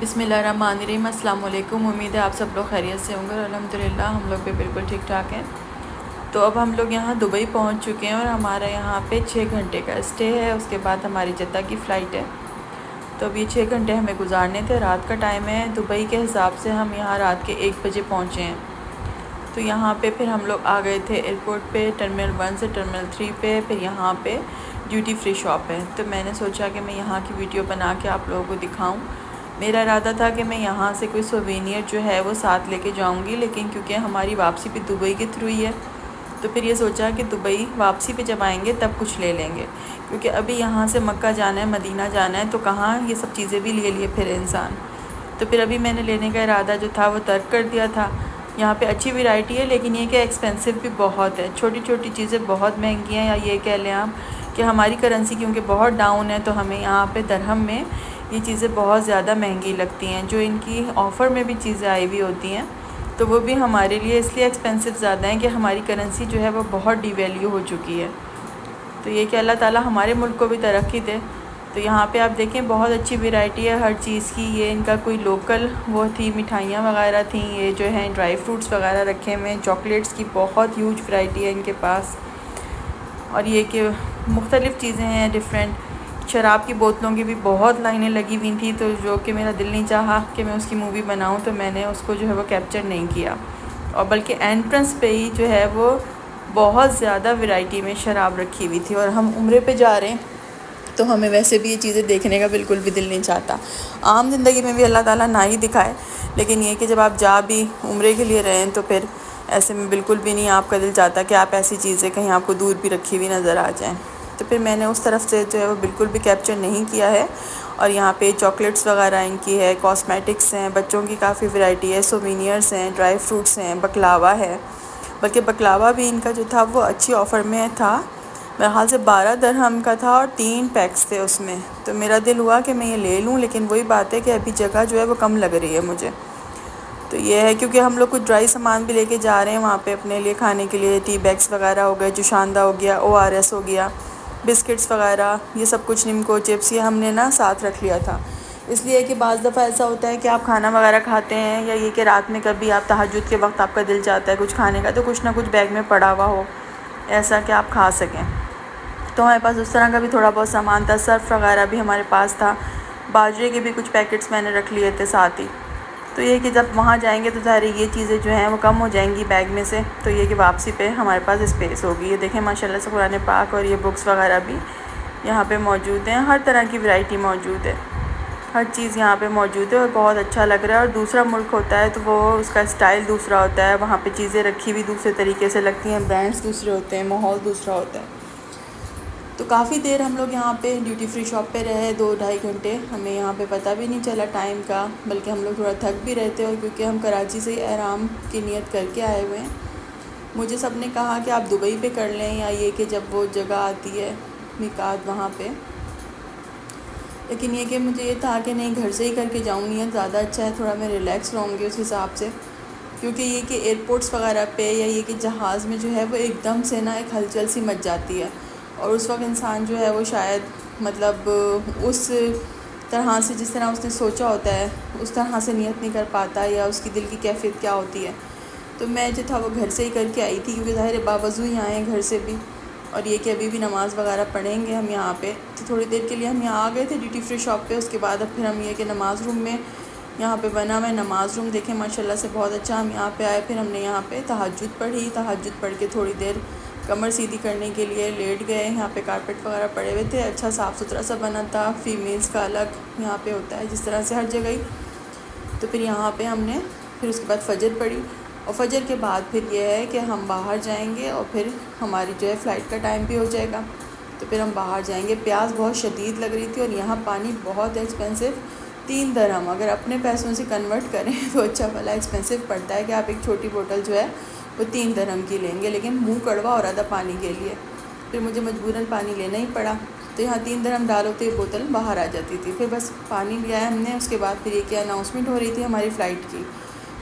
बिस्मिल्लाहिर्रहमानिर्रहीम। अस्सलाम वालेकुम। उम्मीद है आप सब लोग खैरियत से होंगे और अल्हम्दुलिल्लाह हम लोग भी बिल्कुल ठीक ठाक हैं। तो अब हम लोग यहाँ दुबई पहुँच चुके हैं और हमारा यहाँ पे 6 घंटे का स्टे है। उसके बाद हमारी जद्दा की फ़्लाइट है। तो अब ये 6 घंटे हमें गुजारने थे। रात का टाइम है, दुबई के हिसाब से हम यहाँ रात के 1 बजे पहुँचे हैं। तो यहाँ पे फिर हम लोग आ गए थे एयरपोर्ट पे, टर्मिनल 1 से टर्मिनल 3 पे। फिर यहाँ पे ड्यूटी फ्री शॉप है, तो मैंने सोचा कि मैं यहाँ की वीडियो बना के आप लोगों को दिखाऊं। मेरा इरादा था कि मैं यहाँ से कोई सोवेनियर जो है वो साथ लेके जाऊँगी, लेकिन क्योंकि हमारी वापसी भी दुबई के थ्रू ही है, तो फिर ये सोचा कि दुबई वापसी पे जब आएंगे तब कुछ ले लेंगे, क्योंकि अभी यहाँ से मक्का जाना है, मदीना जाना है, तो कहाँ ये सब चीज़ें भी ले लिए फिर इंसान। तो फिर अभी मैंने लेने का इरादा जो था वो तर्क कर दिया था। यहाँ पे अच्छी वैरायटी है, लेकिन ये कि एक्सपेंसिव भी बहुत है। छोटी छोटी चीज़ें बहुत महंगी हैं, या ये कह लें आप कि हमारी करेंसी क्योंकि बहुत डाउन है, तो हमें यहाँ पे दरहम में ये चीज़ें बहुत ज़्यादा महंगी लगती हैं। जो इनकी ऑफ़र में भी चीज़ें आई हुई होती हैं, तो वो भी हमारे लिए इसलिए एक्सपेंसिव ज़्यादा है कि हमारी करेंसी जो है वो बहुत डिवैल्यू हो चुकी है। तो ये कि अल्लाह ताला हमारे मुल्क को भी तरक्की दे। तो यहाँ पे आप देखें बहुत अच्छी वैरायटी है हर चीज़ की। ये इनका कोई लोकल वो थी, मिठाइयाँ वगैरह थी, ये जो हैं ड्राई फ्रूट्स वगैरह रखे हुए हैं, चॉकलेट्स की बहुत ह्यूज वैरायटी है इनके पास। और ये कि मुख्तलिफ़ चीज़ें हैं डिफरेंट। शराब की बोतलों की भी बहुत लाइनें लगी हुई थी, तो जो कि मेरा दिल नहीं चाहा कि मैं उसकी मूवी बनाऊं, तो मैंने उसको जो है वो कैप्चर नहीं किया। और बल्कि एंट्रेंस पे ही जो है वो बहुत ज़्यादा वैरायटी में शराब रखी हुई थी। और हम उम्रे पे जा रहे हैं, तो हमें वैसे भी ये चीज़ें देखने का बिल्कुल भी दिल नहीं चाहता। आम ज़िंदगी में भी अल्लाह ताला ना ही दिखाए, लेकिन ये कि जब आप जा भी उम्रे के लिए रहें, तो फिर ऐसे में बिल्कुल भी नहीं आपका दिल चाहता कि आप ऐसी चीज़ें कहीं आपको दूर भी रखी हुई नज़र आ जाएँ। तो फिर मैंने उस तरफ से जो है वो बिल्कुल भी कैप्चर नहीं किया है। और यहाँ पे चॉकलेट्स वगैरह इनकी है, कॉस्मेटिक्स हैं, बच्चों की काफ़ी वैरायटी है, सोवेनियर्स हैं, ड्राई फ्रूट्स हैं, बकलावा है। बल्कि बकलावा भी इनका जो था वो अच्छी ऑफ़र में था। मेरे ख़्याल से 12 दरहम का था और 3 पैक्स थे उसमें। तो मेरा दिल हुआ कि मैं ये ले लूँ, लेकिन वही बात है कि अभी जगह जो है वो कम लग रही है मुझे। तो ये है क्योंकि हम लोग कुछ ड्राई सामान भी लेके जा रहे हैं वहाँ पे अपने लिए खाने के लिए। टी बैग्स वगैरह हो गए, जुशांदा हो गया, ORS हो गया, बिस्किट्स वगैरह, ये सब कुछ, निम्को चिप्स, ये हमने ना साथ रख लिया था। इसलिए कि बाज़ दफ़ा ऐसा होता है कि आप खाना वगैरह खाते हैं, या ये कि रात में कभी आप तहज्जुद के वक्त आपका दिल चाहता है कुछ खाने का, तो कुछ ना कुछ बैग में पड़ा हुआ हो, ऐसा कि आप खा सकें। तो हमारे पास उस तरह का भी थोड़ा बहुत सामान था। सर्फ वगैरह भी हमारे पास था, बाजरे के भी कुछ पैकेट्स मैंने रख लिए थे साथ ही। तो ये कि जब वहाँ जाएंगे तो ज़ाहिर ये चीज़ें जो हैं वो कम हो जाएंगी बैग में से, तो ये कि वापसी पे हमारे पास स्पेस होगी। ये देखें माशाल्लाह से कुरान पाक और ये बुक्स वगैरह भी यहाँ पे मौजूद हैं। हर तरह की वैरायटी मौजूद है, हर चीज़ यहाँ पे मौजूद है और बहुत अच्छा लग रहा है। और दूसरा मुल्क होता है तो वो उसका स्टाइल दूसरा होता है, वहाँ पे चीज़ें रखी हुई दूसरे तरीके से लगती हैं, ब्रांड्स दूसरे होते हैं, माहौल दूसरा होता है। तो काफ़ी देर हम लोग यहाँ पे ड्यूटी फ्री शॉप पे रहे, 2-2.5 घंटे। हमें यहाँ पे पता भी नहीं चला टाइम का, बल्कि हम लोग थोड़ा थक भी रहे थे, और क्योंकि हम कराची से ही आराम की नीयत करके आए हुए हैं। मुझे सब ने कहा कि आप दुबई पे कर लें, या ये कि जब वो जगह आती है मिकात वहाँ पे, लेकिन ये कि मुझे ये था कि नहीं, घर से ही करके जाऊँगी, या ज़्यादा अच्छा है, थोड़ा मैं रिलैक्स रहूँगी उस हिसाब से। क्योंकि ये कि एयरपोर्ट्स वगैरह पे, या ये कि जहाज़ में जो है वो एकदम से ना एक हलचल सी मच जाती है, और उस वक्त इंसान जो है वो शायद मतलब उस तरह से, जिस तरह उसने सोचा होता है उस तरह से नियत नहीं कर पाता, या उसकी दिल की कैफियत क्या होती है। तो मैं जो था वो घर से ही करके आई थी, क्योंकि ज़ाहिर बावजू ही आए हैं घर से भी। और ये कि अभी भी नमाज़ वगैरह पढ़ेंगे हम यहाँ पे। तो थोड़ी देर के लिए हम यहाँ आ गए थे ड्यूटी फ्री शॉप पे। उसके बाद अब फिर हम ये कि नमाज़ रूम में, यहाँ पे बना हुआ नमाज़ रूम देखें माशाल्लाह से बहुत अच्छा। हम यहाँ पे आए, फिर हमने यहाँ पे तहज्जुद पढ़ी। तहज्जुद पढ़ के थोड़ी देर कमर सीधी करने के लिए लेट गए। यहाँ पे कारपेट वगैरह पड़े हुए थे, अच्छा साफ़ सुथरा सा बना था। फ़ीमेल्स का अलग यहाँ पे होता है जिस तरह से हर जगह ही। तो फिर यहाँ पे हमने फिर उसके बाद फ़जर पढ़ी, और फ़जर के बाद फिर ये है कि हम बाहर जाएंगे, और फिर हमारी जो है फ़्लाइट का टाइम भी हो जाएगा, तो फिर हम बाहर जाएंगे। प्यास बहुत शदीद लग रही थी, और यहाँ पानी बहुत एक्सपेंसिव, 3 दरहम अगर अपने पैसों से कन्वर्ट करें तो अच्छा भला एक्सपेंसिव पड़ता है कि आप एक छोटी बोतल जो है वो 3 दरहम की लेंगे, लेकिन मुंह कड़वा हो रहा था पानी के लिए। फिर मुझे मजबूरन पानी लेना ही पड़ा। तो यहाँ 3 दरहम डालो तो ये बोतल बाहर आ जाती थी। फिर बस पानी लिया है हमने। उसके बाद फिर ये क्या अनाउंसमेंट हो रही थी हमारी फ़्लाइट की,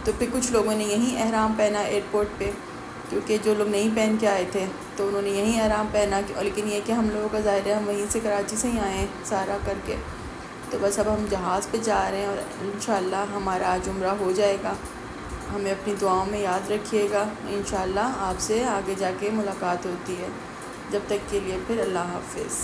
तो फिर कुछ लोगों ने यहीं एहराम पहना एयरपोर्ट पे, क्योंकि जो लोग नहीं पहन के आए थे तो उन्होंने यहीं एहराम पहना। लेकिन ये कि हम लोगों का ज़ाहिर है हम वहीं से, कराची से ही आए हैं सारा करके, तो बस अब हम जहाज़ पे जा रहे हैं और इंशाल्लाह हमारा आज उम्रा हो जाएगा। हमें अपनी दुआओं में याद रखिएगा। इंशाल्लाह आपसे आगे जाके मुलाकात होती है। जब तक के लिए फिर अल्लाह हाफ़िज़।